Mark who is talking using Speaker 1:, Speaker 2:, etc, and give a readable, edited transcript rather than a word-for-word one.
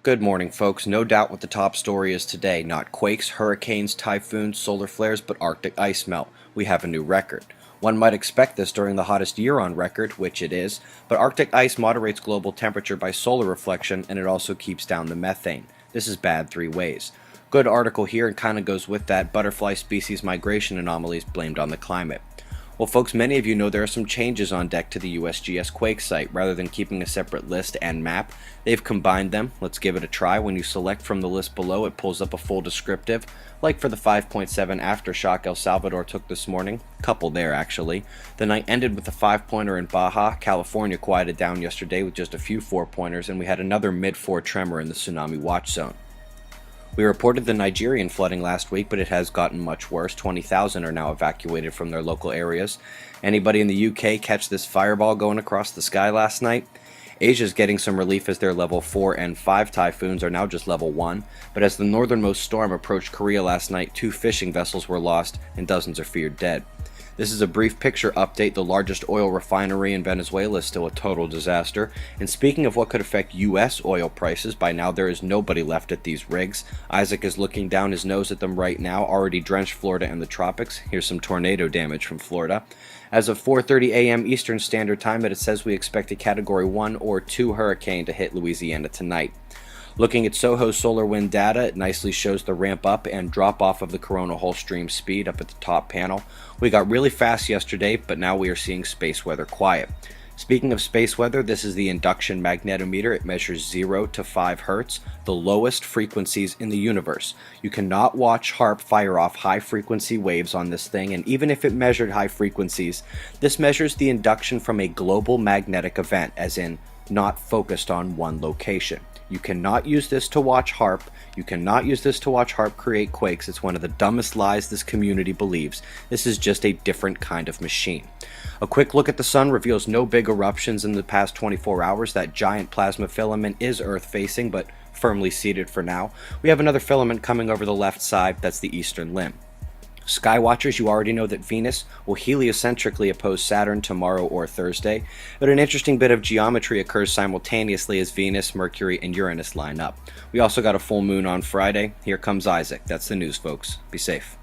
Speaker 1: Good morning, folks. No doubt what the top story is today. Not quakes, hurricanes, typhoons, solar flares, but Arctic ice melt. We have a new record. One might expect this during the hottest year on record, which it is, but Arctic ice moderates global temperature by solar reflection, and it also keeps down the methane. This is bad three ways. Good article here, and kind of goes with that: butterfly species migration anomalies blamed on the climate. Well, folks, many of you know there are some changes on deck to the USGS Quake site. Rather than keeping a separate list and map, they've combined them. Let's give it a try. When you select from the list below, it pulls up a full descriptive, like for the 5.7 aftershock El Salvador took this morning. Couple there, actually. The night ended with a 5-pointer in Baja. California quieted down yesterday with just a few 4-pointers, and we had another mid-4 tremor in the tsunami watch zone. We reported the Nigerian flooding last week, but it has gotten much worse. 20,000 are now evacuated from their local areas. Anybody in the UK catch this fireball going across the sky last night? Asia's getting some relief as their level 4 and 5 typhoons are now just level 1, but as the northernmost storm approached Korea last night, 2 fishing vessels were lost and dozens are feared dead. This is a brief picture update. The largest oil refinery in Venezuela is still a total disaster. And speaking of what could affect U.S. oil prices, by now there is nobody left at these rigs. Isaac is looking down his nose at them right now, already drenched Florida and the tropics. Here's some tornado damage from Florida. As of 4:30 a.m. Eastern Standard Time, it says we expect a Category 1 or 2 hurricane to hit Louisiana tonight. Looking at SOHO solar wind data, it nicely shows the ramp up and drop off of the Corona hole stream speed up at the top panel. We got really fast yesterday, but now we are seeing space weather quiet. Speaking of space weather, this is the induction magnetometer. It measures 0 to 5 hertz, the lowest frequencies in the universe. You cannot watch HAARP fire off high frequency waves on this thing, and even if it measured high frequencies, this measures the induction from a global magnetic event, as in not focused on one location. You cannot use this to watch HAARP. You cannot use this to watch HAARP create quakes. It's one of the dumbest lies this community believes. This is just a different kind of machine. A quick look at the sun reveals no big eruptions in the past 24 hours. That giant plasma filament is Earth-facing, but firmly seated for now. We have another filament coming over the left side. That's the eastern limb. Skywatchers, you already know that Venus will heliocentrically oppose Saturn tomorrow or Thursday, but an interesting bit of geometry occurs simultaneously as Venus, Mercury, and Uranus line up. We also got a full moon on Friday. Here comes Isaac. That's the news, folks. Be safe.